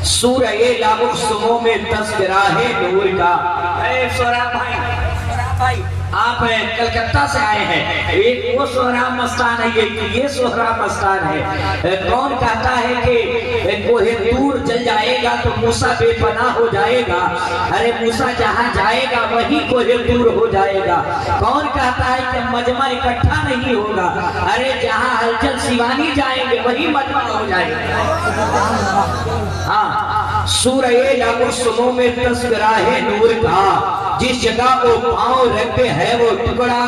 सूरह लामुक़्समों में तज़किरा है नूर का। सोहराब भाई आप कलकत्ता से आए हैं, एक वो सोहराब मस्तान है, ये सोहराब मस्तान है। कौन कहता है कि कोहे दूर जल जाएगा तो मूसा बेपनाह हो जाएगा? अरे मूसा जहाँ जाएगा वही कोहे दूर हो जाएगा। कौन कहता है कि मजमा इकट्ठा नहीं होगा? अरे जहाँ हलचल शिवानी जाएंगे वही मजमा हो जाएगा। हाँ, सूरह लामुक़्समों में तज़किरा है नूर का। जिस जगह वो पाँव रखते हैं वो टुकड़ा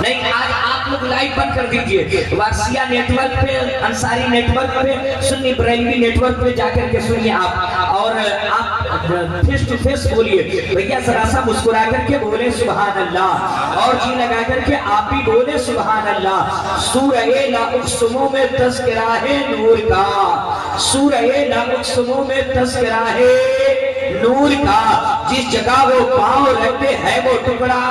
नहीं। आज आप लोग लाइव बंद कर दीजिए, वासिया नेटवर्क पे, अंसारी नेटवर्क पे, सुन्नी बरेलवी नेटवर्क पे जाकर के सुनिए आप, और आप फेस टू फेस बोलिए। भैया जरा सा मुस्कुरा करके बोले सुभान अल्लाह, और जी लगा करके आप भी बोले सुभान अल्लाह। सूरह लामुक़्समों में तज़किरा है नूर का। सूरह लामुक़्समों में तज़किरा है नूर का। जिस जगह वो पाँव रखते हैं वो टुकड़ा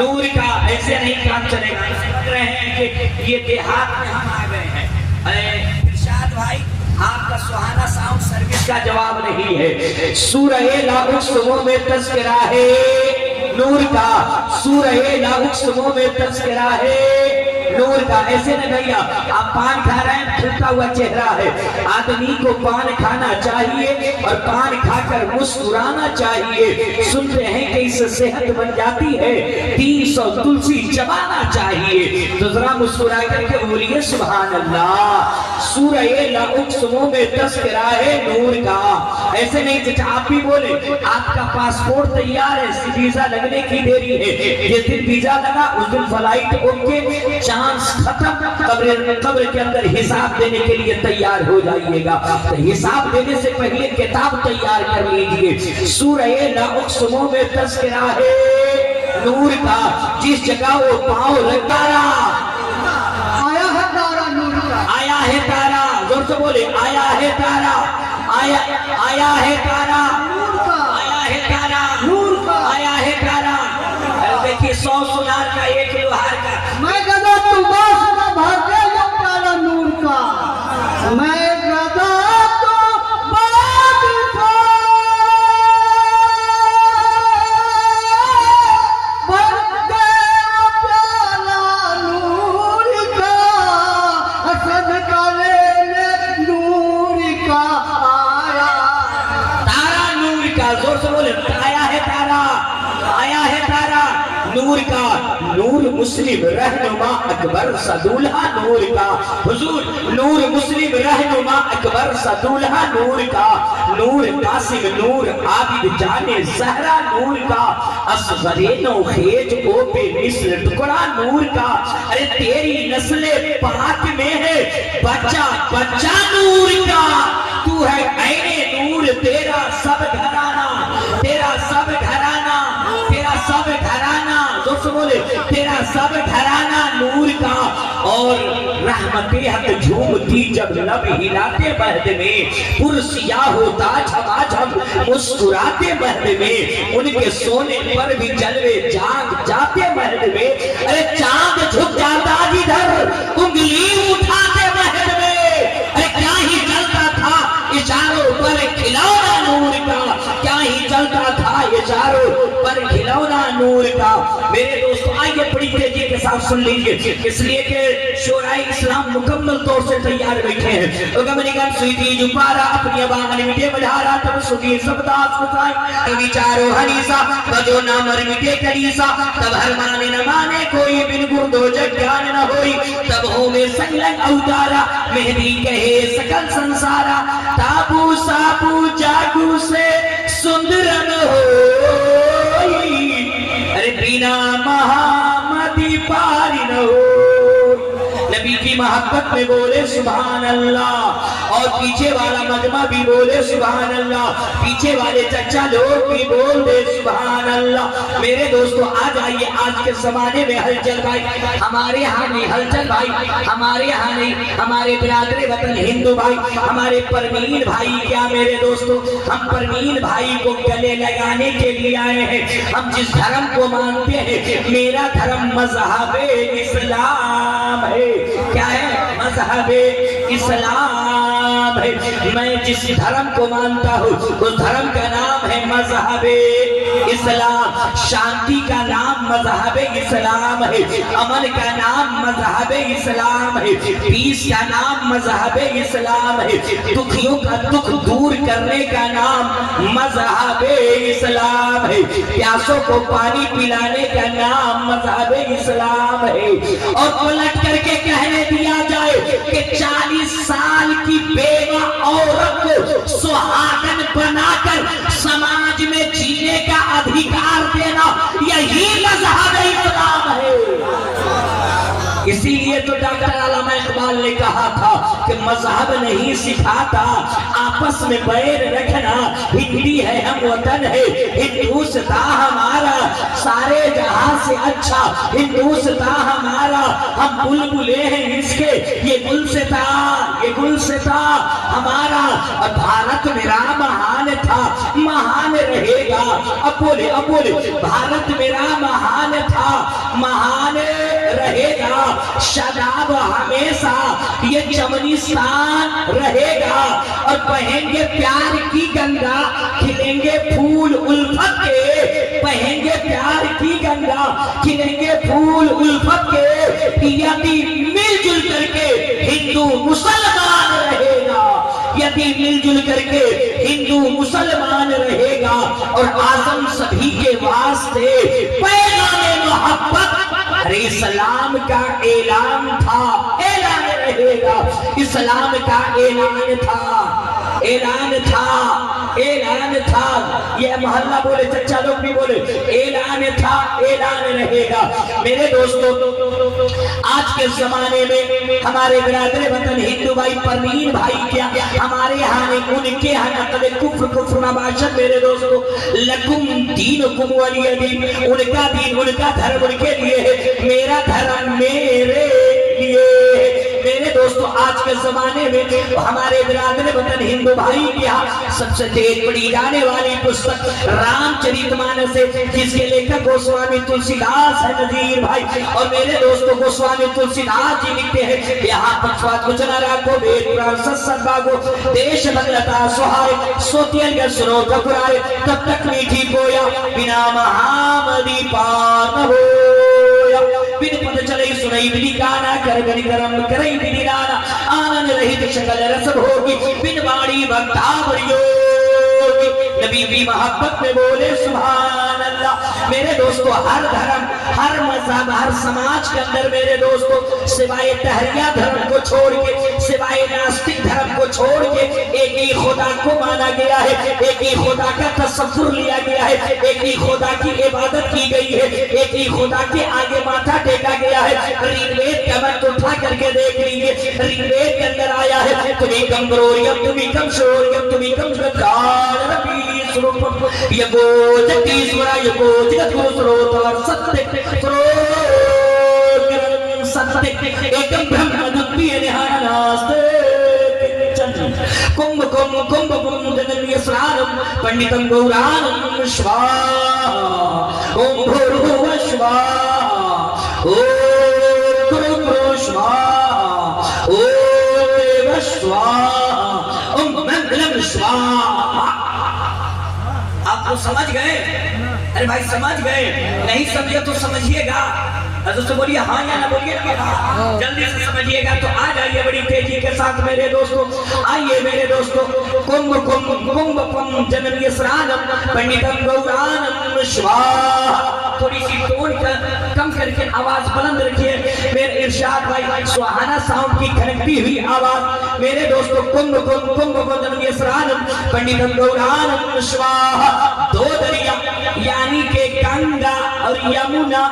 नूर का। ऐसे नहीं काम चलेगा। समझ रहे हैं कि ये देहात में हम आ गए हैं। इरशाद भाई आपका सुहाना साउंड सर्विस का जवाब नहीं है। सूरह लामुक़्समों में तज़किरा है नूर का। सूरह लामुक़्समों में तज़किरा है नूर का। ऐसे न भैया आप पान खा रहे हैं, खिलता हुआ चेहरा है। आदमी को पान खाना चाहिए और पान खाकर मुस्कुराना चाहिए। सुनते हैं कि इससे सेहत बन जाती है, 300 तुलसी चबाना चाहिए। तो जरा मुस्कुरा करके बोलिए सुभान अल्लाह। सूरह लामुक़्समों में तज़किरा है नूर का। ऐसे नहीं कि आप भी बोले आपका पासपोर्ट तैयार है, वीजा लगने की देरी है। जिस दिन वीजा लगा उस दिन फ्लाइट ओके, चांस खत्म। कब्र के अंदर हिसाब देने के लिए तैयार हो जाइएगा। तो हिसाब देने से पहले किताब तैयार कर लीजिए। सूरह लामुक़्समों में तज़किरा है नूर का। जिस जगह वो पाँव रखता आया है तारा नूर का। आया है तारा, जोर से बोले आया है तारा। आया है तारा, आया है तारा नूर का। आया है तारा। देखिए 100 सुनार का, 1 लोहार का। मैं गदा तू बास न भागे जो तारा नूर का। मैं गदा तो बात था भागे प्याला नूर का। असद करे नूर का आया। तारा नूर का, जोर से बोले आया है तारा, आया है तारा नूर का। नूर मुस्लिम रहनुमा अकबर सदूल्हा नूर का। हुजूर नूर मुस्लिम रहनुमा अकबर सदूल्हा नूर का। नूर कासिम नूर आबिद जाने ज़हरा नूर का। असगरे नौखेज ओ पे मिस्र टुकड़ा नूर का। अरे तेरी नस्ले पाक में है बच्चा बच्चा नूर का। तू है ऐने नूर, तेरा सब घराना, तेरा सब घराना, तेरा सब घराना, जो से बोले तेरा सब घराना नूर का। और रहमतें हक झूमती जब लब हिलाते बहद में, पुरसिया होता झमाझम मुस्कुराते बहद में। उनके सोने पर भी जलवे जाग जाते बहद में। अरे चांद झुक जाता जिधर उंगली उठाते बहद में। अरे क्या ही चलता था इशारों पर खिलौना नूर का। क्या ही चलता था इशारों पर खिलौना नूर का। मेरे दोस्तों आइए बड़ी तेजी के साथ सुन लीजिए, इसलिए कि शोराए इस्लाम मुकम्मल तौर से तैयार बैठे हैं। तो गमनिगन सुईदी जुबारा अपनी बागन मिटे बधारा तब सुधी सबदास कुताई कभी चारो हनीसा बजो ना मर मिटे कलीसा। तब हर माने न माने कोई बिन गुर्दो जग ज्ञान न होई। तब हो में संलग अवतारा मेहदी कहे सकल संसारा। ताबू साबू जागू से सुंदरन होई। अरे बिना महामदी पारी न हो। नबी की मोहब्बत में बोले सुभान अल्लाह, और पीछे वाला मजमा भी बोले सुभान अल्लाह, पीछे वाले चचा लोग भी बोल दे सुभान अल्लाह। मेरे दोस्तों आ जाइए, आज के जमाने में हलचल भाई हमारे यहाँ नहीं, हलचल भाई हमारे यहाँ नहीं, हमारे बिरादरे वतन हिंदू भाई, हमारे परवीन भाई, क्या मेरे दोस्तों हम परवीन भाई को गले लगाने के लिए आए हैं। हम जिस धर्म को मानते हैं, मेरा धर्म मजहब इस्लाम है। क्या है? मजहब इस्लाम है। मैं जिस धर्म को मानता हूँ उस धर्म का नाम है मजहब इस्लाम। शांति का नाम मजहब इस्लाम है, अमन का नाम मजहब इस्लाम है, पीस का नाम मजहब इस्लाम है, दुखियों का दुख दूर करने का नाम मजहब इस्लाम है, प्यासों को पानी पिलाने का नाम मजहब इस्लाम है। और उलट करके कहने दिया जाए कि 40 साल की बेवा औरत को सुहागन बनाकर समाज में जीने का अधिकार देना यही मजहब इस्लाम है। इसीलिए तो डॉक्टर अल्लामा इकबाल ने कहा था कि मजहब नहीं सिखाता आपस में बैर रखना, हिंदी है हम वतन है, हिंदुस्तान हमारा सारे जहां से अच्छा, हिंदुस्तान हमारा हम बुलबुले हैं इसके, ये गुलसिता हमारा। और भारत मेरा महान था, महान रहेगा। अब बोले भारत मेरा महान था, महान रहेगा, शदाब हमेशा ये चमनिस्तान रहेगा। और कहेंगे प्यार की गंगा, खिलेंगे फूल उल्फत के, कहेंगे प्यार की गंगा, खिलेंगे फूल उल्फत के, यदि मिलजुल करके हिंदू मुसलमान रहेगा, यदि मिलजुल करके हिंदू मुसलमान रहेगा। और आजम सभी के वास्ते पैगामे मोहब्बत, अरे इस्लाम का ऐलान था, ऐलान रहेगा, इस्लाम का ऐलान था। ये मोहल्ला बोले, चच्चा लोग भी बोले, ऐलान था, ऐलान रहेगा। मेरे दोस्तों, आज के जमाने में हमारे बिरादर वतन हिंदू भाई परवीन भाई क्या हमारे यहाँ नहीं, उनके यहाँ नकल कुफ्र नबाशत। मेरे दोस्तों, लकुम दीनुकुम वलिय दीन, उनका दीन उनका धर्म उनके लिए है, मेरा धर्म मेरे लिए। मेरे दोस्तों, आज के जमाने में हमारे बिरादर वतन हिंदू भाई के यहाँ सबसे तेज पढ़ी जाने वाली पुस्तक रामचरितमानस है, जिसके लेखक गोस्वामी तुलसीदास है नजीर भाई। और मेरे दोस्तों, गोस्वामी तुलसीदास जी लिखते हैं, यहाँ पक्षवाद कुछ न राखो, वेद पुराण सत्संग बागो, देश बदलता सुहाए, सोतियल का सुनो ठकुराए, तब तक मीठी बोया, बिना महामदी पार न होया। बिन पद चले सुनई विधि गाना, कर गनि करम करई विधि दाना, आनंद रहित सकल रस भोगी, बिन बाणी भक्ता बरियोगी। नबी भी मोहब्बत में बोले सुभान अल्लाह। मेरे दोस्तों, हर धर्म, हर मजहब, हर समाज के अंदर मेरे दोस्तों, सिवाय तहरिया धर्म को छोड़ के, सिवाय नास्तिक धर्म को छोड़ के, एक ही खुदा को माना गया है, एक ही खुदा का तसव्वुर लिया गया है, एक ही खुदा की इबादत की गई है, एक ही खुदा के आगे माथा टेका गया है। ऋग्वेद का वक्त उठा करके देख लीजिए, ऋग्वेद के अंदर आया है, तुम्हें कम करोरियम, तुम्हें कम शोरियम, तुम्हें कम यगो जगदीश्वरा, यगो जगत गुरु स्रोत सत्य सत्य एकम ब्रह्म द्वितीय निहानास्ते। कुंभ कुंभ कुंभ कुंभ जननीय स्नानम पंडितम गौरानम स्वाहा, ओम भूर्भुवः स्वाहा, ओम गुरु गुरु स्वाहा, ओम देव स्वाहा, ओम मंगलम स्वाहा। आप तो समझ गए? अरे भाई समझ गए? नहीं समझे तो समझिएगा, तो बोलिए हाँ या ना बोलिए ना, जल्दी से समझिएगा। तो आ जाइए बड़ी तेजी के साथ मेरे दोस्तों, आइए मेरे दोस्तों। कुंभ कुंभ कुंभ कुंभ जननीय स्नानम पंडितम गौरानम स्वाहा। थोड़ी सी टोन कम करके आवाज बुलंद रखिए मेरे इरशाद भाई, सुहाना साउंड की खनकती हुई आवाज। मेरे दोस्तों, कुंभ कुंभ कुंभ कुंभ जननीय स्नानम पंडितम गौरानम स्वाहा। दो दरिया यानी के गंगा और यमुना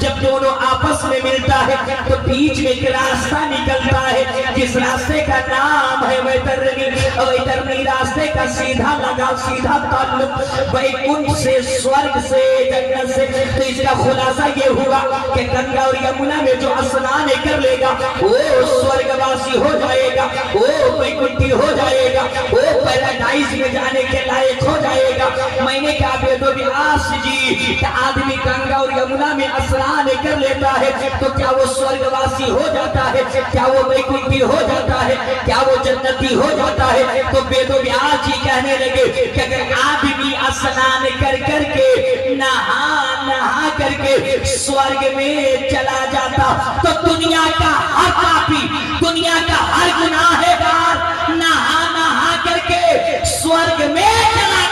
जब दोनों आपस में मिलता है तो बीच में एक रास्ता निकलता है, जिस रास्ते का नाम है वैतरणी। वैतरणी रास्ते का सीधा लगाव, सीधा ताल्लुक वैकुंठ से, स्वर्ग से, जन्नत से। तो इसका खुलासा ये हुआ कि गंगा और यमुना में जो स्नान कर लेगा वो स्वर्गवासी हो जाएगा, वो वैकुंठी हो जाएगा, वो पैराडाइज पैराडाइज में जाने के लायक हो जाएगा। मैंने कहा वेदव्यास जी, आदमी गंगा और यमुना में स्नान कर लेता है तो क्या वो स्वर्गवासी हो जाता है? क्या वो वैकुंठी हो जाता है? क्या वो जन्नती हो जाता है? तो वेदव्यास जी कहने लगे कि अगर आदमी स्नान कर करके नहा करके स्वर्ग में चला जाता तो दुनिया का हर पापी, दुनिया का हर गुनाहगार नहा करके स्वर्ग में चला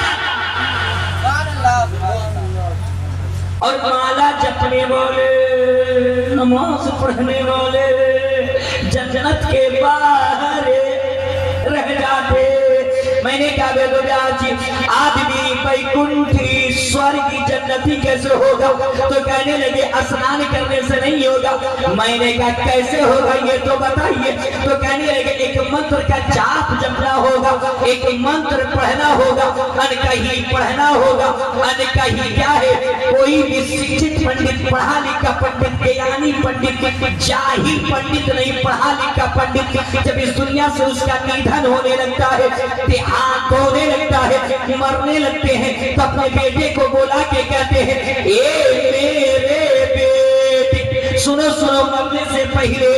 जाता। और माला जपने वाले, नमाज पढ़ने वाले जन्नत के बाहर रह जाते। मैंने कहा वेदव्यास जी, आदमी वैकुंठी स्वर्ग जन्नती कैसे होगा? तो कहने लगे स्नान करने से नहीं होगा। मैंने कहा कैसे होगा ये तो बताइए। तो कहने लगे एक मंत्र का जाप जपना होगा, एक मंत्र पढ़ना होगा, कहीं पढ़ना होगा, कहीं क्या है, कोई भी शिक्षित पंडित, पढ़ा लिखा पंडित, ज्ञानी पंडित, जाहिल पंडित नहीं, पढ़ा लिखा पंडित जब इस दुनिया से उसका निधन होने लगता है, देहांत होने लगता है, मरने लगते हैं, तो अपने बेटे को बोला के कहते हैं, ए मेरे बेटे, सुनो सुनो, मरने से पहले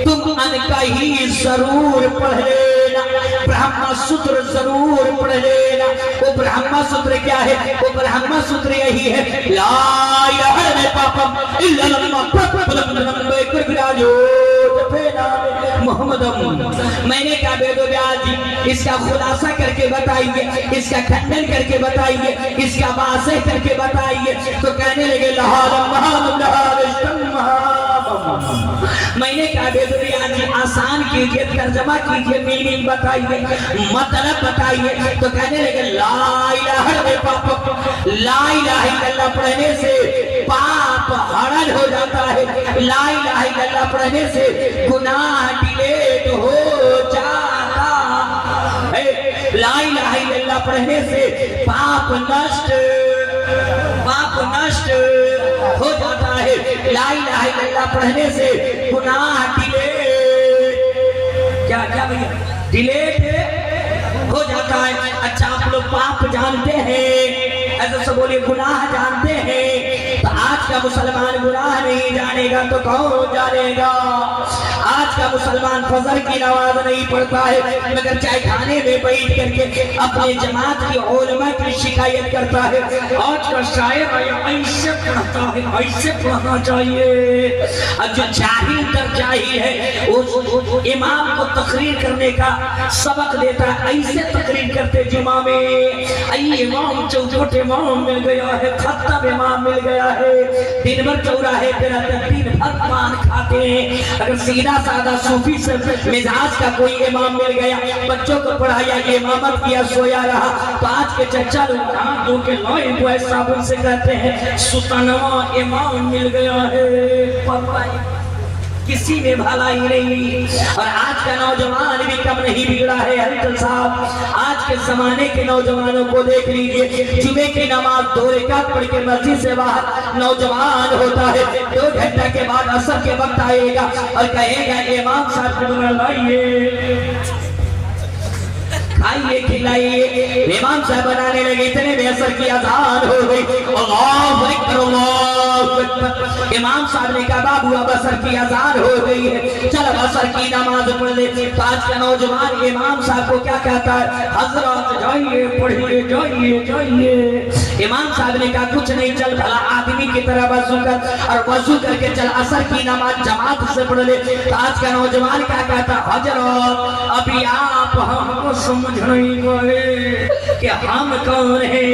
तुम अनकही जरूर पढ़ लेना, ब्रह्म सूत्र जरूर पढ़ लेना। वो ब्रह्म सूत्र क्या है? वो ब्रह्म सूत्र यही है, ला इलाहा इल्लल्लाह मोहम्मद। मैंने कहा वेदव्यास जी, इसका खुलासा करके बताइए, इसका खंडन करके बताइए, इसका वाज़ेह करके बताइए। तो कहने लगे मैंने कहा वेदव्यास जी आसान कीजिए, तर्जमा कीजिए, मीनिंग बताइए, मतलब बताइए। तो कहने लगे ला इलाहा इल्लल्लाह पढ़ने से पाप हरण हो जाता है, ला इलाहा इल्लल्लाह पढ़ने से गुनाह डिलीट हो जाता है, ला इलाहा इल्लल्लाह पढ़ने से पाप नष्ट हो जाता है, ला इलाहा इल्लल्लाह पढ़ने से गुनाह डिलीट, क्या क्या भैया, डिलीट हो जाता है। अच्छा आप लोग पाप जानते हैं, ऐसा सब बोलिए, गुनाह जानते हैं। तो आज का मुसलमान गुनाह नहीं जानेगा तो कौन जानेगा? आज का मुसलमान फजर की नमाज नहीं पढ़ता है, मगर चाय खाने में बैठ करके अपने जमात की उलमा की शिकायत करता है, आज का शायर ऐसे पढ़ता है, ऐसे पढ़ना चाहिए। और जो जाहिल तर जाहिल है वो इमाम को तकरीर करने का सबक देता है, ऐसे तकरीर करते जुमा में, इमाम चौचोट इमाम मिल गया है, खत्म इमाम मिल गया है, दिन भर चौराहे पे रहते, दिन भर पान खाते हैं। अगर सीधा साधा सूफी से मिजाज का कोई इमाम मिल गया, बच्चों को पढ़ाया, इमामत किया, सोया रहा, तो आज के चच्चा लोग हाथ धो के लोए को साबुन से कहते हैं सुतनवा इमाम मिल गया है, किसी में भलाई नहीं। और आज का नौजवान भी कम नहीं बिगड़ा है हरिचंद साहब। आज के जमाने के नौजवानों को देख लीजिए, जुमे की नमाज 2 रकात पढ़ के मस्जिद से बाहर नौजवान होता है, 2 घंटा के बाद असर के वक्त आएगा और कहेगा इमाम साहब को लाइए, खाइए, खिलाइए। इमाम साहब बनाने लगे, इतने में असर की अज़ान हो गई, अल्लाहु अकबर, अल्लाहु अकबर। इमाम साहब ने कहा बाबू अब असर की अज़ान हो गई है, चलो असर की नमाज पढ़ ले। तो आज का नौजवान इमाम साहब को क्या कहता है, हजरत जाइए पढ़िए, जाइए जाइए। इमाम साहब ने कहा कुछ नहीं, चल भला आदमी की तरह वजू कर, और वजू करके चल असर की नमाज जमात से पढ़ ले। तो आज का नौजवान क्या कहता, हजरत अभी आप हमको समझ नहीं गए कि हम कौन है।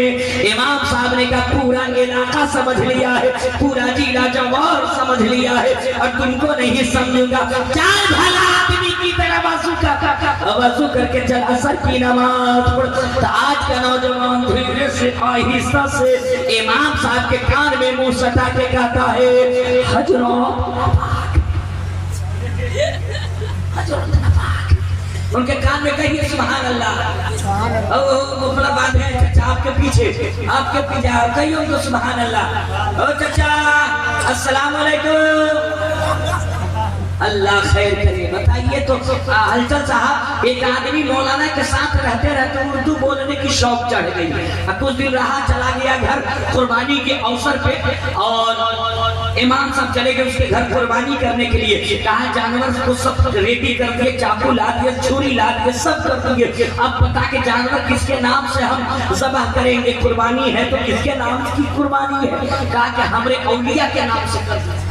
इमाम साहब ने कहा पूरा इलाका समझ लिया है, पूरा जिला जवार समझ लिया है, और तुमको नहीं समझूंगा, चल भला आदमी की तरह वजू करके चल असर की नमाज पढ़। तो आज का नौजवान धीरे से आहिस्ता से इमाम साहब के कान में मुंह सटा के कहता है, उनके कान में कहिए सुभान अल्लाह। मुफला बात है चाचा आपके पीछे कहिए उनको सुभान अल्लाह। ओ चाचा अस्सलाम वालेकुम, अल्लाह खैर करे। बताइए तो हलचल साहब, एक आदमी मौलाना के साथ रहते रहते उर्दू बोलने की शौक चढ़ गई। कुछ दिन रहा, चला गया घर कुर्बानी के अवसर पे, और इमाम साहब चले गए उसके घर कुर्बानी करने के लिए। कहा जानवर को सब रेडी कर दिए, चाकू ला दिए, छुरी ला दिए, सब कर दिए। अब बता के जानवर किसके नाम से हम ज़बह करेंगे, कुर्बानी है तो किसके नाम की कुर्बानी है? कहा कि हमरे औलिया के नाम से कर दिए,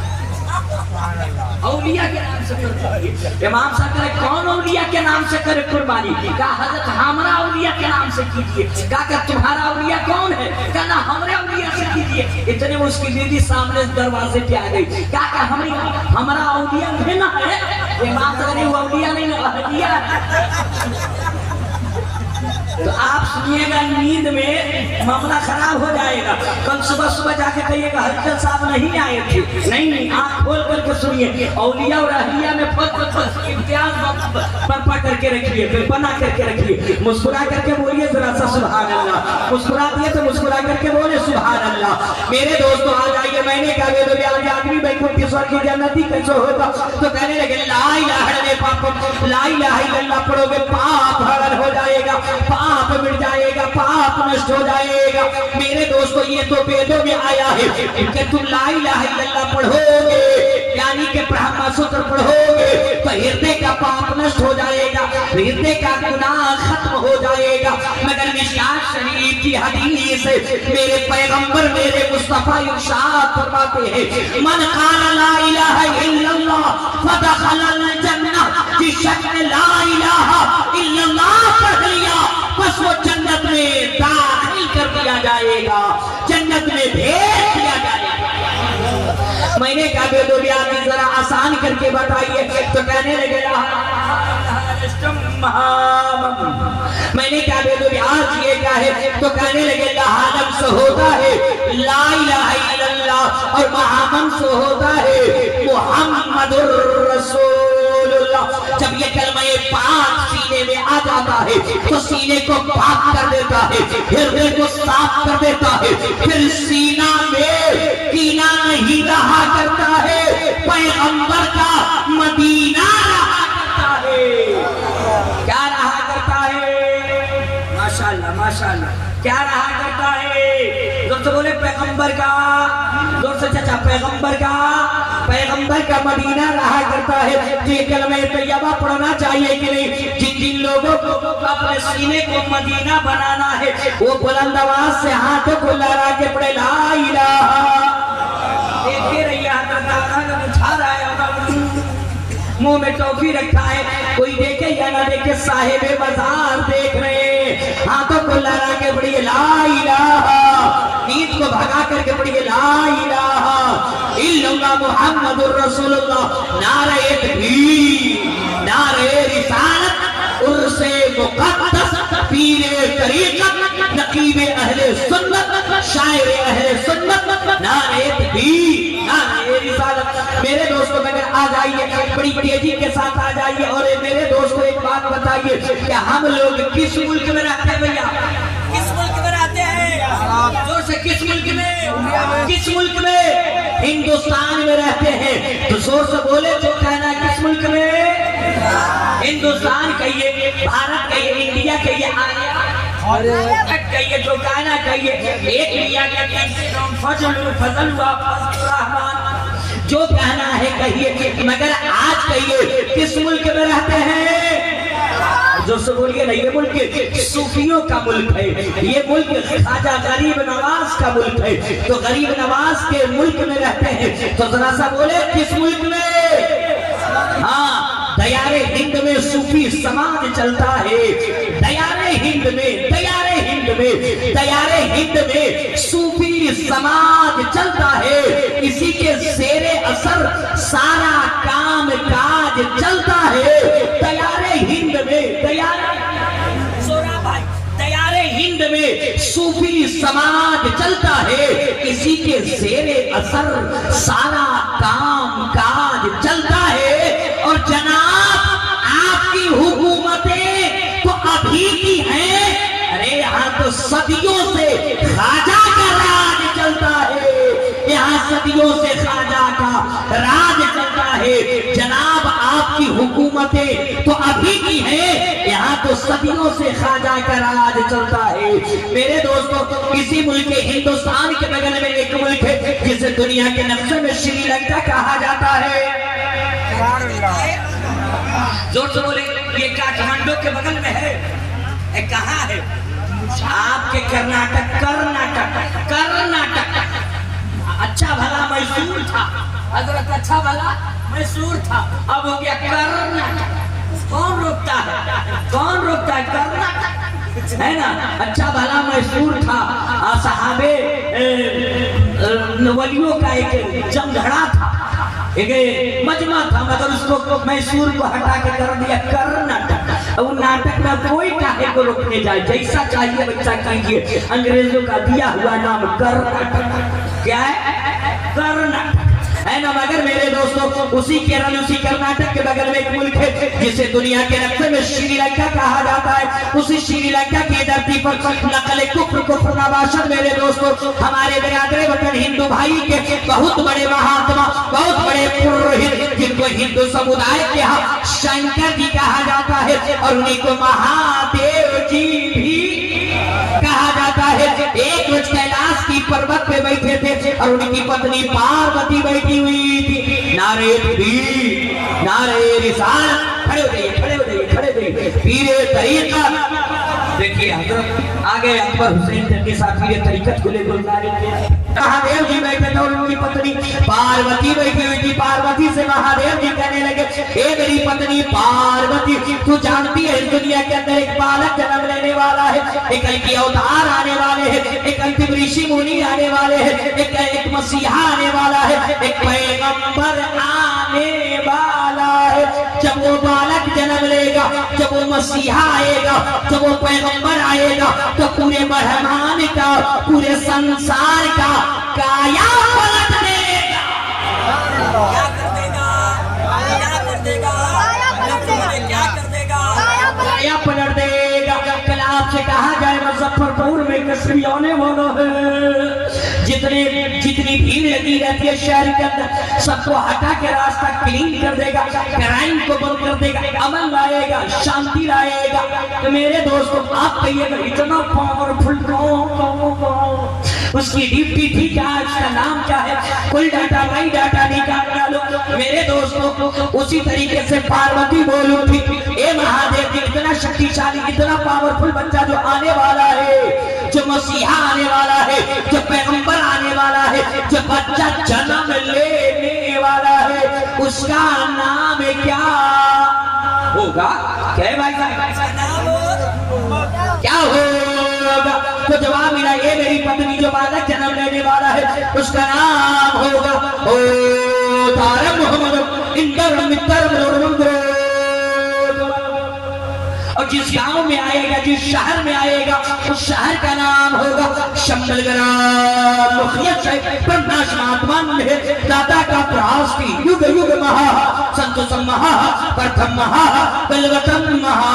औलिया के नाम से कर। इमाम साहब करे कौन औलिया के नाम से करे कुर्बानी? कहा हजरत हमारा औलिया के नाम से कीजिए। कहा तुम्हारा औलिया कौन है? कहा ना हमरे औलिया से कीजिए। इतने में उसकी बीवी सामने दरवाजे पे आ गई। कहा हमारा औलिया है ना है? इमाम साहब वो औलिया नहीं औलिया। तो आप सुनिएगा, नींद में मामला खराब हो जाएगा। कल सुबह सुबह जाके कहिएगा हलचल साहब नहीं आए थे। नहीं, आँख खोल करके सुनिए। औलिया और अहलिया में इम्तियाज बर्पा करके रखिए, फिर बना करके रखिए। मुस्कुरा करके बोलिए जरा सा सुभान अल्लाह। मुस्कुरा दिए तो मुस्कुरा करके बोले सुभान अल्लाह। मेरे दोस्तों आ जाइए। मैंने क्या आदमी बैकुंठ की स्वर्ग की जन्नती कैसे होगा? तो कहने लगे ला इलाहा इल्लल्लाह पढ़ोगे पाप हरण हो जाएगा, पाप मिट जाएगा, पाप नष्ट हो जाएगा। मेरे दोस्तों ये तो वेदों में आया है कि तुम ला इलाहा इल्लल्लाह पढ़ोगे, यानी कि ब्रह्म सूत्र पढ़ोगे तो हृदय का पाप नष्ट हो जाएगा, हृदय का गुनाह खत्म हो जाएगा। मगर मिशकात शरीफ की हदीस मेरे पैगंबर मेरे मुस्तफा इरशाद फरमाते हैं मन क़ाला ला इलाहा इल्लल्लाह फदखलल जन्नह, जिसने ला इलाहा इल्लल्लाह पढ़ लिया बस वो जन्नत में दाखिल कर दिया जाएगा, जन्नत में भेज दिया जाएगा। मैंने कहा बेदोली आदमी जरा आसान करके बताइए। तो कहने लगे मैंने क्या बेदोली आज ये क्या है? तो कहने लगे लहानम से होता है ला इलाहा इल्लल्लाह, और महामन से होता है मुहम्मदुर रसूलुल्लाह। जब ये कलमा पाक सीने में आ जाता है तो सीने को पाक कर देता है, हृदय को साफ कर देता है, फिर सीना में कीना नहीं रहा करता है, पैगंबर का मदीना रहा करता है। क्या रहा करता है? माशाल्लाह माशाल्लाह। क्या रहा करता है? जोर से बोले पैगंबर का, जोर से चाचा पैगंबर का, पैगंबर का मदीना रहा करता है। ये कलमे तैयबा पढ़ना चाहिए कि नहीं? जिन जिन लोगों को अपने सीने को मदीना बनाना है वो बुलंद आवाज से हाथों को लहरा के पढ़े ला इलाहा। देखते रहिए मुंह में टॉफी रखा है, कोई देखे या ना देखे साहिबे बाजार देख रहे, हाथों को लहरा के पढ़िए ला इलाहा, नींद को भगा करके पढ़िए ला इलाहा इल्लल्लाह मुहम्मदुर रसूलुल्लाह। नारे तकबीर, नारे रिसालत, उर्से मुक़द्दस, पीरे तरीक़त, नकीबे अहले सुन्नत, शायरे अहले सुन्नत, नारे तकबीर, नारे रिसालत। मेरे दोस्तों अगर आ जाइए, बड़ी तेजी के साथ आ जाइए। और मेरे दोस्तों एक बात बताइए कि हम लोग किस मुल्क में रहते हैं? भैया किस मुल्क में रहते हैं? जोर से किस मुल्क में? किस मुल्क में? हिंदुस्तान में रहते हैं। तो जोर से बोले जो कहना किस मुल्क में? हिंदुस्तान कहिए, भारत कहिए, इंडिया कहिए, आर्या कहिए, जो कहना कहिए। एक लिया गया फजल हुआ रहमान, जो कहना है कहिए। मगर आज कहिए किस मुल्क में रहते हैं? जो से बोलिए ना, ये मुल्क सूफियों का मुल्क है, ये मुल्क ख्वाजा गरीब नवाज का मुल्क है। तो गरीब नवाज के मुल्क में रहते हैं। तो जरा सा बोले किस मुल्क में? हाँ, दयारे हिंद में सूफी समाज चलता है। दयारे हिंद में, दयारे हिंद में, दयारे हिंद में सूफी समाज चलता है। इसी के ज़ेरे असर सारा काम काज चलता है। दयारे हिंद में, दयारे हिंद में सूफी समाज चलता है। इसी के ज़ेरे असर सारा काम काज चलता है। और जनाब आपकी हुकूमतें तो अभी की हैं, अरे यहाँ तो सदियों से ख्वाजा का राज चलता है। यहाँ यहाँ सदियों से ख्वाजा का राज चलता है। जनाब आपकी हुकूमतें तो अभी की है, यहाँ तो सदियों से ख्वाजा का राज चलता है। मेरे दोस्तों, इसी मुल्क हिंदुस्तान के बगल में एक मुल्क है जिसे दुनिया के नक्शे में श्रीलंका कहा जाता है। जोर से बोले, ये काठमांडू के बगल में है। कहाँ है? आपके कर्नाटक। अच्छा भला मैसूर था हजरत, अच्छा भला मैसूर था, अब हो गया कर्नाटक। कौन रोकता है? कर्नाटक है ना। अच्छा भला मैसूर था, सहाबे वलियों का एक जमघड़ा था, एक मजमा था, मगर उसको मैसूर को हटा के कर दिया कर्नाटक। वो नाटक में कोई काहे को रोकने जाए, जैसा चाहिए वैसा कीजिए। अंग्रेजों का दिया हुआ नाम कर्नाटक। क्या है? कर्नाटक है ना। मगर मेरे दोस्तों, उसी केरल, उसी कर्नाटक के बगल में एक मुल्क है जिसे दुनिया के नक्शे में श्रीलंका कहा जाता है। उसी श्रीलंका की धरती पर नकल कुफ्र नवाशद मेरे दोस्तों, हमारे बिरादरे वतन हिंदू भाई के बहुत बड़े महात्मा, बहुत बड़े पुरोहित, जिनको हिंदू समुदाय के यहाँ शंकर जी कहा जाता है और उन्हीं को महादेव जी भी कहा जाता है। एक रोज कैलाश की पर्वत पे बैठे थे और उनकी पत्नी पार्वती बैठी हुई थी। नारे तकबीर, नारे रिसालत, खड़े हो जाइए। पीरे तरीका देखिए, हजरत आगे अकबर हुसैन के साथ पीरे तरीकत को लेकर महादेव जी बैठे थे और उनकी पत्नी पार्वती बैठी हुई थी। पार्वती से महादेव जी कहने लगे, हे मेरी पत्नी पार्वती, तू जानती है इस दुनिया के अंदर एक बालक जन्म लेने वाला है, एक अंतिम अवतार आने वाले हैं, एक अंतिम ऋषि मुनि आने वाले हैं, एक मसीहा आने वाला है, एक पैगंबर आने वाला है। जब वो बालक जन्म लेगा, जब वो मसीहा आएगा, जब वो पैगंबर आएगा, तो पूरे ब्रह्मांड का, पूरे संसार का काया पलट देगा। क्या कर देगा? काया पलट देगा। कल आपसे कहा जाए मुजफ्फरपुर में कसरी आने वाला है, जितनी भीड़ लगी रहती है शहर के अंदर, सबको हटा के रास्ता क्लीन कर देगा, क्राइम को बंद कर देगा, अमन लाएगा, शांति लाएगा। तो मेरे दोस्तों, आप कहिएगा इतना पावरफुल कौन? उसकी ड्यूटी थी क्या? उसका नाम क्या है? कुल डाटा वही डाटा निकाल डालो। मेरे दोस्तों, उसी तरीके से पार्वती बोलू थी, ए महादेव जी, इतना शक्तिशाली, इतना पावरफुल बच्चा जो आने वाला है, जो मसीहा आने वाला है, जो पैगंबर आने वाला है, जो बच्चा जन्म लेने वाला है, उसका नाम क्या होगा? क्या है भाई क्या होगा? तो जवाब मिला, ये मेरी पत्नी जो बालक जन्म लेने वाला है, उसका नाम होगा ओ तारम मोहम्मद इंदर मित्र। और जिस गांव में आएगा, जिस शहर में आएगा, उस शहर का नाम होगा शम्बलगरा। दाता का प्रयास की युग युग महा संतोषम महा प्रथम महा बलवतम महा।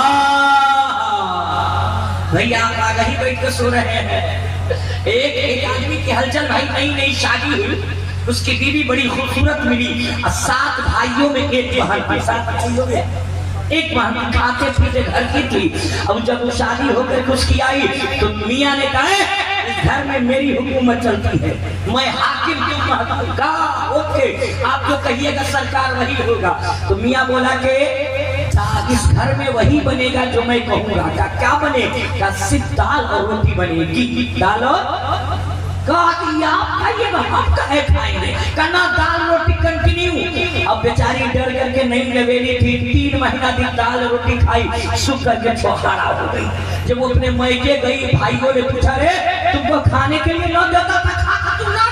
भैया आप आगे ही बैठ कर सो रहे हैं। एक आदमी की हलचल, भाई नई शादी हुई, उसकी बीवी बड़ी खूबसूरत मिली, 7 भाइयों में एक बहन थी, 7 भाइयों में एक बहन खाते पीते घर की थी। अब जब वो शादी होकर उसकी आई तो मियाँ ने कहा, इस घर में मेरी हुकूमत चलती है, मैं हाकिम की हुकूमत का, ओके आप जो कहिएगा सरकार वही होगा। तो मियाँ बोला कि इस घर में वही बनेगा जो मैं कहूँगा। क्या बनेगा? सिर्फ दाल और रोटी बनेगी। दाल और हम कहे खाएंगे, कहना दाल रोटी कंटिन्यू। अब बेचारी डर करके नहीं लवेली थी, 3 महीना दिन दाल रोटी खाई, सूख करके छोहाड़ा हो गई। जब वो अपने मैके गई, भाइयों ने पूछा, रे तुमको खाने के लिए न देता था, खा तुमरा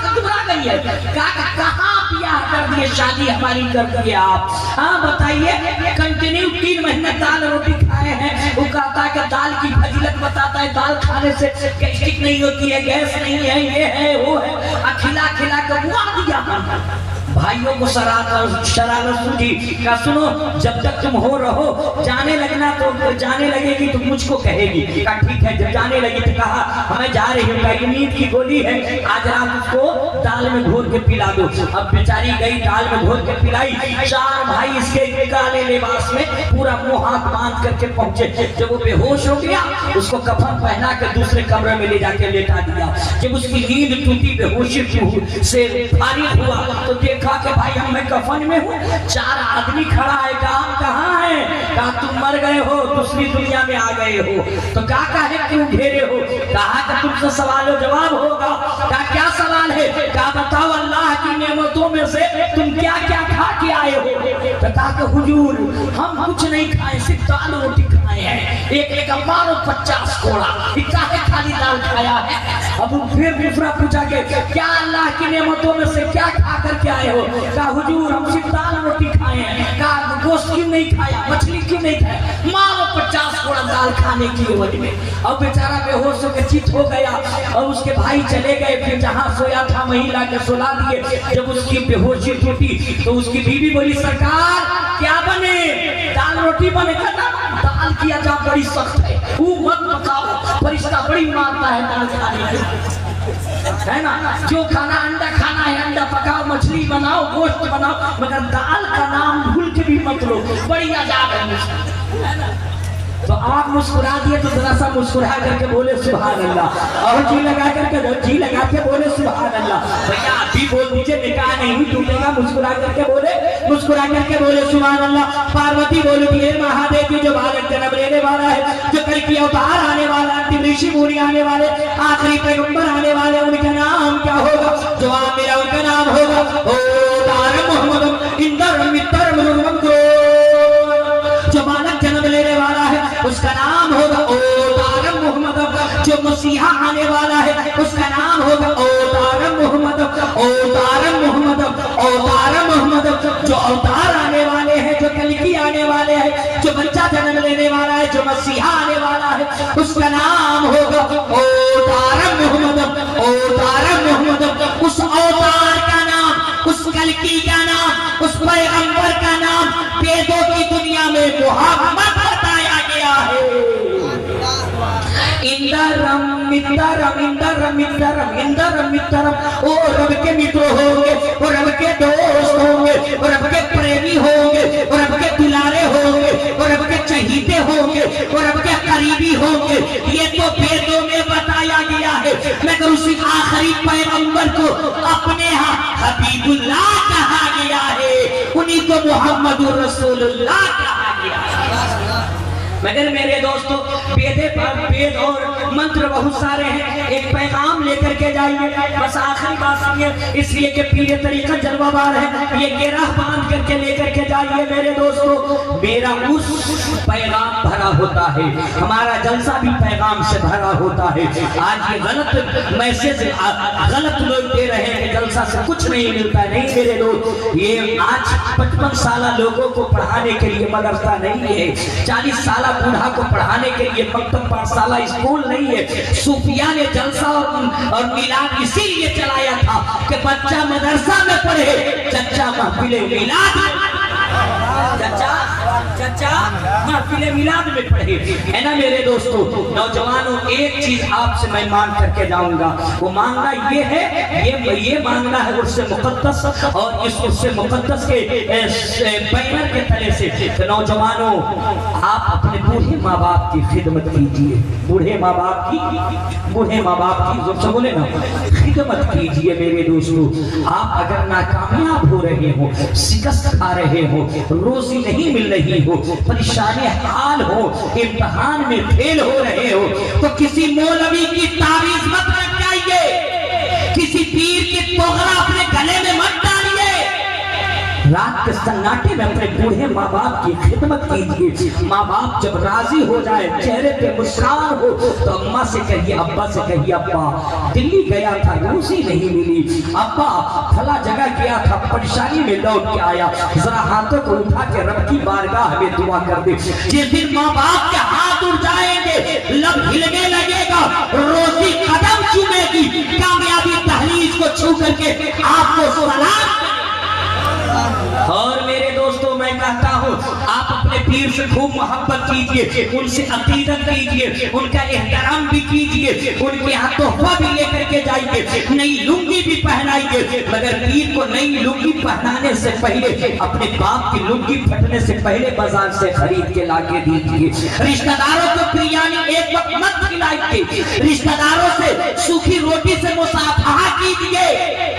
गई है, कहाँ ब्याह कर दिए, शादी हमारी कर दिए आप? हाँ बताइए, कंटिन्यू 3 महीने दाल रोटी खाए हैं। वो कहता है कि दाल की फजीलत बताता है, दाल खाने से गैस्ट्रिक नहीं होती है, गैस नहीं है, ये है वो है, खिला खिला कर बुआ दिया। भाइयों को शरारत सूझी। कहा सुनो, जब तक तुम हो रहो, जाने लगना तो जाने लगेगी तो मुझको कहेगी। कहा ठीक है। जब जाने लगी तो कहा हमें जा रही हूँ, कहा नींद की गोली है, आज रात उसको दाल में घोर के पिला दो। अब बेचारी गई, दाल में घोर के पिलाई। 4 भाई इसके काले लिबास में पूरा मुंह हाथ बांध करके पहुंचे। जब वो बेहोश हो गया, उसको कफन पहना कर दूसरे कमरे में ले जाके लेटा दिया। जब उसकी नींद टूटी, बेहोशी से फारिग हुआ तो देखा कि भाई हम मैं कफन में हूँ, 4 आदमी खड़ा है। काम कहाँ है? कहा तुम मर गए हो, दूसरी दुनिया में आ गए हो। तो कहा है क्यों घेरे हो? कहा कि तुमसे सवाल जवाब होगा। कहा क्या सवाल है? कहा बताओ अल्लाह की नेमतों में से तुम क्या क्या खा के आए हो? तो कहा कि हुजूर हम कुछ नहीं खाए, सिर्फ दाल रोटी खाए हैं। एक मारो 50 कोड़ा, खाली दाल खाया है। अब फिर दूसरा पूछा कि क्या अल्लाह की नेमतों में से क्या खा करके आए हो? कहा हुजूर हम सिर्फ दाल रोटी खाए हैं। कहा गोश्त क्यों नहीं खाया, मछली क्यों नहीं खाया? मारो 50 कोड़ा दाल खाने की वजह में। अब बेचारा बेहोश होकर चित हो गया और उसके भाई चले गए। फिर जहाँ सोया था वहीं लाके सुला दिए। जब उसकी बेहोशी टूटी तो उसकी बीवी बोली सरकार क्या बने? दाल रोटी बने। दाल की अजा बड़ी सख्त है, वो मत पकाओ, फरिश्ता बड़ी मारता है दाल खाने की, है ना। जो खाना अंडा खाना है अंडा पकाओ, मछली बनाओ, गोश्त बनाओ, मगर दाल का नाम भूल के भी मत लो, बड़ी अजाब है। तो आप मुस्कुरा दिए तो जरा सा मुस्कुरा करके बोले सुभान अल्लाह, और जी लगा के बोले सुभान अल्लाह। भैया अभी बोल दीजिए, निकाह नहीं टूटेगा। मुस्कुरा करके बोले सुभान अल्लाह। पार्वती बोली हे महादेव की जो बालक जन्म लेने वाला है, जो कल की अवतार आने वाला, अंतिम ऋषि मुनि आने वाले, आखिरी पैगंबर आने वाले, उनका नाम क्या होगा? जवाब मेरा उनका नाम होगा ओ तार मोहम्मद इंदर मित्र जो बालक जन्म लेने वाला है उसका नाम होगा ओ तारम मोहम्मद। जो मसीहा आने वाला है उसका नाम होगा ओ तारम मोहम्मद, ओ तारम मोहम्मद, ओ तारम मोहम्मद। जो अवतार आने वाले हैं, जो कलकी आने वाले हैं, जो बच्चा जन्म लेने वाला है, जो मसीहा आने वाला है, उसका नाम होगा ओ तारम मोहम्मद, ओ तारम मोहम्मद। उस अवतार का नाम, उस कलकी का नाम, उस पैगंबर का नाम वेदों की दुनिया में मुहम्मद बताया गया है। इंदरम मित्रम इंदरम इंदरम इंदरम मित्रम। ओ रब के मित्र होंगे, वो रब के दोस्त होंगे, वो रब के प्रेमी होंगे, वो रब के दुलारे होंगे, वो रब के चहीते होंगे, वो रब के करीबी होंगे। ये तो वेदों में बताया गया है, मगर उसी आखिरी पैगंबर को अपने यहाँ हबीबुल्लाह कहा गया है, उन्हीं को मोहम्मदुर रसूलुल्लाह कहा गया है। मगर मेरे दोस्तों वेद और मंत्र बहुत सारे हैं, एक पैगाम लेकर के जाइए। बस आखिरी बात सुनिए, इसलिए कि पीर तरीका जलवाबार है, ये गिरह बांध करके लेकर के जाइए मेरे दोस्तों। मेरा उस पैगाम भरा होता है, हमारा जलसा भी पैगाम से भरा होता है। आज ये गलत मैसेज गलत लोग दे रहे हैं, जलसा से कुछ नहीं मिलता। नहीं मेरे लोग, ये आज 55 साल लोगों को पढ़ाने के लिए मदरसा नहीं है, 40 साल बूढ़ा को पढ़ाने के लिए मकतब पाठशाला स्कूल नहीं है। सूफिया ने जलसा और मिलाद इसीलिए चलाया था कि बच्चा मदरसा में पढ़े, चच्चा महफिले मिलाद, चच्चा महफिले मिलाद में पढ़े, है ना मेरे दोस्तों। नौजवानों एक चीज आपसे मैं मांग करके जाऊंगा, वो मांगना ये है, ये मांगना है उससे मुकद्दस और इस उससे मुकद्दस के बैनर के तले से। तो नौजवानों आप अपने बूढ़े माँ बाप की खिदमत कीजिए, बूढ़े माँ बाप की जो सब बोले ना, खिदमत कीजिए मेरे दोस्तों। आप अगर नाकामयाब हो रहे हो, शिकस्त खा रहे हो, रोजी नहीं मिल रही हो, परेशानी हाल हो, इम्तिहान में फेल हो रहे हो, तो किसी मौलवी की ताबीज मत लग जाइए, किसी पीर की तोहरा अपने गले में मत डालिए। रात के सन्नाटे में अपने बूढ़े माँ बाप की खिदमत कीजिए। माँ बाप जब राजी हो जाए, चेहरे पे मुस्कान हो, तो अम्मा से कहिए, अब्बा से कहिए, अब्बा दिल्ली गया था, रोजी नहीं मिली, अब्बा फला जगह गया था, परेशानी में लौट के आया, जरा हाथों को उठा के रब की बारगाह में दुआ कर दे। जिस दिन माँ बाप के हाथ उठ जाएंगे, लब हिलने लगेगा, रोजी कदम चूमेगी, कामयाबी तहरीज को छू करके आपको सलाम दोस्तों मैं कहता हूँ आप अपने पीर से खूब मोहब्बत कीजिए, उनसे अकीदत कीजिए, उनका एहतराम भी कीजिए, उनके यहाँ तोहफा भी लेकर के जाइए, नई लुंगी भी पहनाइए। मगर पीर को नई लुंगी पहनाने से पहले अपने बाप की लुंगी फटने से पहले बाजार से खरीद के ला के दीजिए। रिश्तेदारों को बिरयानी एक वक्त मत खिलाइए, रिश्तेदारों से सूखी रोटी से मुसाफा कीजिए,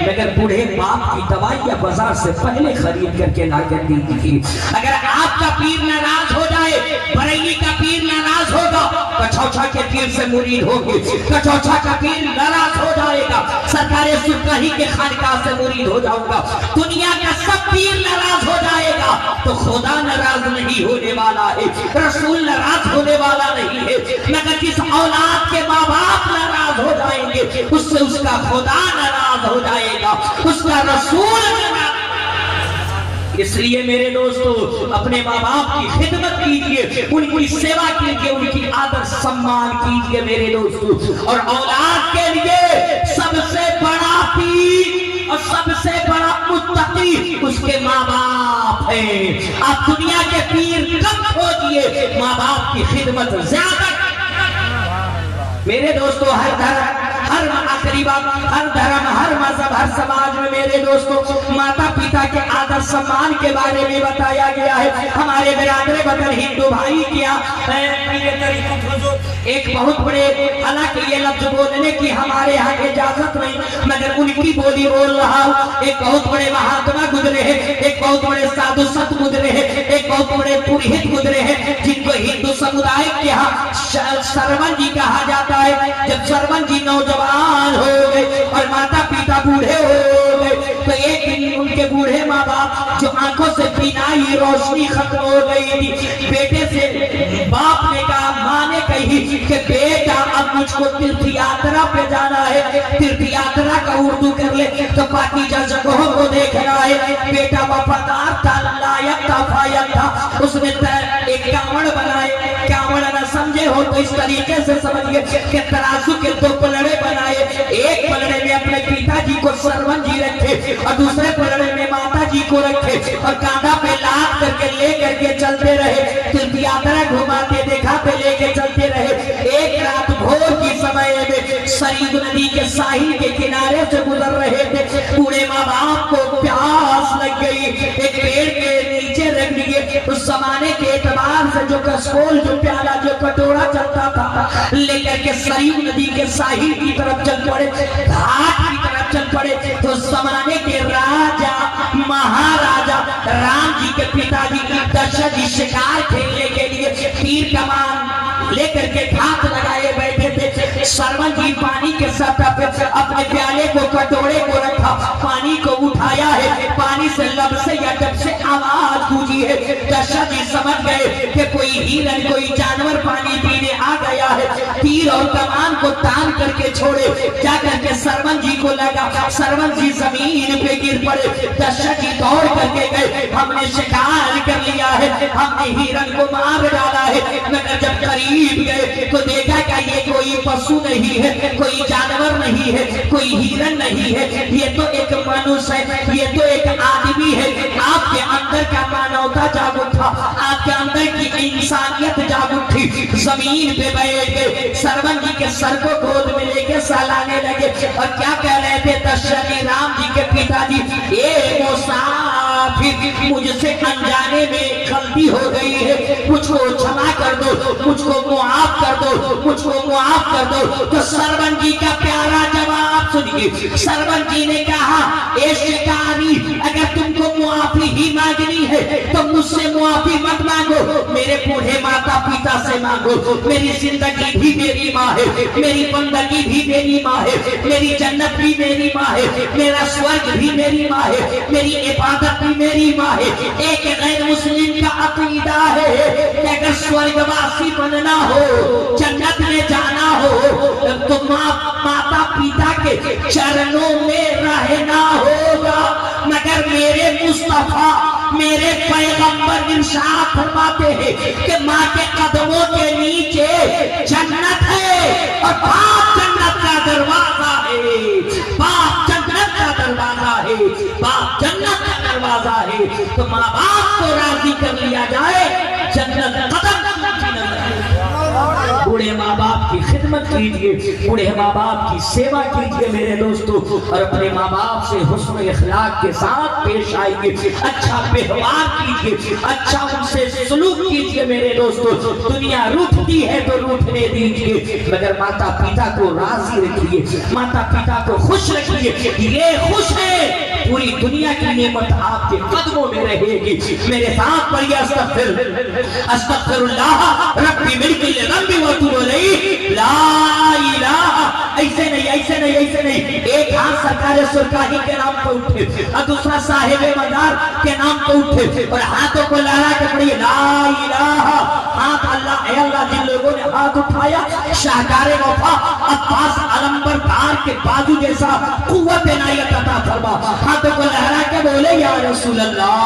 मगर बूढ़े बाप की दवाइयां बाजार से पहले खरीद करके ला कर दीजिए। अगर आपका पीर नाराज हो जाए, बरेली का पीर नाराज होगा, कचौछा के पीर से मुरीद होगी, कचौछा का पीर नाराज हो जाएगा, सरकारे सुरकाही के खानकाह से मुरीद हो जाऊंगा, दुनिया का सब पीर नाराज हो जाएगा, तो खुदा नाराज नहीं होने वाला है, रसूल नाराज होने वाला नहीं है। मगर जिस औलाद के माँ बाप नाराज हो जाएंगे, उससे उसका खुदा नाराज हो जाएगा, उसका रसूल नाराज। इसलिए मेरे दोस्तों अपने माँ बाप की खिदमत कीजिए, उनकी सेवा कीजिए, उनकी आदर सम्मान कीजिए मेरे दोस्तों। और औलाद के लिए सबसे बड़ा पीर और सबसे बड़ा मुत्तकी उसके माँ बाप है। आप दुनिया के पीर कम खोजिए, माँ बाप की खिदमत ज्यादा। मेरे दोस्तों हर धर्म, हर तकरीबा, हर धर्म, हर मजहब, हर समाज में मेरे दोस्तों माता पिता के आदर सम्मान के बारे में बताया गया है। हमारे बिरादरे बदल हिंदू भाई क्या एक बहुत बड़े, हालांकि ये लफ्ज बोलने की हमारे यहाँ इजाजत नहीं, मगर उनकी बोली बोल रहा हूँ। एक बहुत बड़े महात्मा गुजरे हैं, एक बहुत बड़े साधु संत गुजरे हैं, एक बहुत बड़े पुरोहित गुजरे हैं, जिनको हिंदू समुदाय के यहाँ सरवन जी कहा जाता है। जब सरवन जी नौजवान हो गए और माता पिता बूढ़े हो गए, तो एक दिन उनके बूढ़े माँ बाप जो आंखों से बिनाई रोशनी खत्म हो गई थी, बेटे से बाप ने कहा, माँ ने कही कि बेटा अब मुझको तीर्थ यात्रा पे जाना है, तीर्थ यात्रा का उर्दू कर ले तो पाकीज़ा जगहों को देखना है। बेटा वफादार था, लायक था, फायक था, उसने एक कावड़ बनाए। कावड़ न समझे हो तो इस तरीके से समझिए कि तराजू के दो पलड़े बनाए, एक पलड़े में अपने पिताजी को सरवन जी रखे और दूसरे पलड़े में माता जी को रखे और कांधा पे लाद करके ले करके चलते रहे, तीर्थ यात्रा घुमाते दिखाते लेके चलते रहे। एक रात भोर की समय में सरयू नदी के साहिल के किनारे से गुजर रहे थे, बूढ़े माँ बाप को प्यास लग गई, एक पेड़ के नीचे रख दिए। उस जमाने के एतबार से जो कसकोल, जो प्याला, जो कटोरा चलता था, लेकर के सरयू नदी के साहिल की तरफ चल पड़े, घाट की तरफ चल पड़े। तो जमाने के राजा महाराजा राम जी के पिताजी दशरथ जी शिकार खेलने के लिए तीर कमान लेकर के घात लगाए बैठे थे। सरवन जी पानी के सतह पे अपने प्याले को, कटोरे को रखा, पानी को उठाया है, पानी से लब से या डब से आवाज गूंजी है। दशरथ जी समझ गए कि कोई हिरन, कोई जानवर पानी पीने आ गया है। तीर और कमान को तान करके छोड़े, जाकर के सरवन जी को लगा, सरवन जी जमीन पे गिर पड़े। दशरथ जी दौड़ करके गए, हमने शिकार कर लिया है, हमने हिरन को मार डाला है। मगर जब करीब गए तो देखा कि ये कोई पशु नहीं है, कोई जानवर नहीं है, कोई हिरन नहीं है, ये तो एक मनुष्य है, ये तो एक आदमी है। आपके अंदर का मानवता जाग उठा, आपके अंदर की इंसानियत जाग उठी। जमीन पे बैठ गए, सरवन जी के सर को गोद में लेके सहलाने लगे और क्या कह रहे थे दशरथ जी, राम जी के पिताजी, ये मुसाफिर, मुझसे अनजाने में गलती हो गई है, मुझको क्षमा कर दो, मुझको मुआफ कर दो, मुझको मुआफ कर दो। तो सरवन जी का प्यारा जवाब सुनिए। सरवन जी ने कहा, ए शिकारी, अगर तुमको मुआफी ही मांगनी है तो मुझसे मुआफी मत मांगो, मेरे बूढ़े माता पिता से मांगो। मेरी जिंदगी भी मेरी माँ है, मेरी बंदगी भी मेरी माँ है, मेरी जन्नत भी मेरी माँ है, मेरा स्वर्ग भी मेरी माँ है, मेरी इबादत भी मेरी माँ है। एक गैर मुस्लिम का अकीदा है कि अगर स्वर्गवासी बनना हो, जन्नत में जाना हो, तो माता पिता के चरणों में रहना होगा। मगर मेरे मुस्तफा, मेरे पैगंबर इरशाद फरमाते हैं कि माँ के कदमों के नीचे जन्नत है और बाप जन्नत का दरवाजा है, बाप जन्नत का दरवाजा है, बाप जन्नत का दरवाजा है। तो माँ बाप को की खिदमत कीजिए, बूढ़े माँ बाप की सेवा कीजिए मेरे दोस्तों, और अपने माँ बाप से हुस्न इखलाक के साथ पेश आइए, अच्छा व्यवहार कीजिए, अच्छा उनसे सलूक कीजिए मेरे दोस्तों। दुनिया रूठती है तो रूठने दीजिए, मगर माता पिता को राजी रखिए, माता पिता को खुश रखिए। ये खुश है, पूरी दुनिया की नेमत आपके कदमों में रहेगी। मेरे साथ पढ़िए अस्तगफिरुल्लाह रब्बी मिन कुल्ली ज़ंबिन व अतूबु इलैहि। ला इलाहा, ऐसे नहीं ऐसे नहीं ऐसे नहीं। एक हाथ सरकार सुरकाही के नाम पर उठे और दूसरा साहिब मजार के नाम पर उठे और हाथों को लहरा के पढ़िए ला इलाहा। हाथ अल्लाह, जिन लोगों ने हाथ उठाया, शाहकार वफा अब्बास अलंबरदार के बाजू जैसा कुव्वत इनायत अता फरमा। हाथों को लहरा के बोले या रसूल अल्लाह,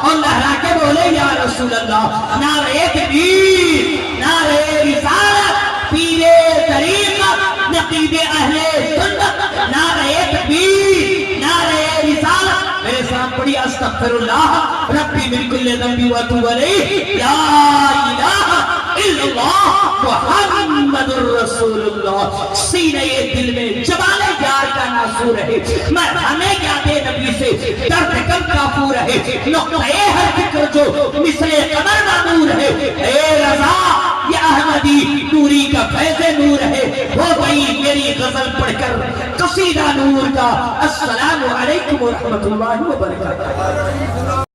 और लहरा के बोले या रसूल अल्लाह। नारे तकबीर, नारे रिसालत, पीरे तरीक़त, नक़ीबे अहले सुन्नत, नारे तकबीर, नारे रिसालत। मेरे साथ पढ़िए अस्तगफिरुल्लाह रब्बी मिन कुल्ली ज़ंबिन व अतूबु इलैहि। ला इलाहा इल्लल्लाह मुहम्मदुर रसूलुल्लाह। सीने दिल में जबाने जार का नासूर है, मैं हमें क्या दे नबी से दर्द कम काफू रहे, नुक्ते हर फिक्र जो मिसले कमर मामूर है। ए रज़ा ये अहमदी नूरी का फैज़े नूर है, हो गई मेरी गजल पढ़कर कसीदा नूर का। अस्सलामु अलैकुम व रहमतुल्लाहि व बरकातहू।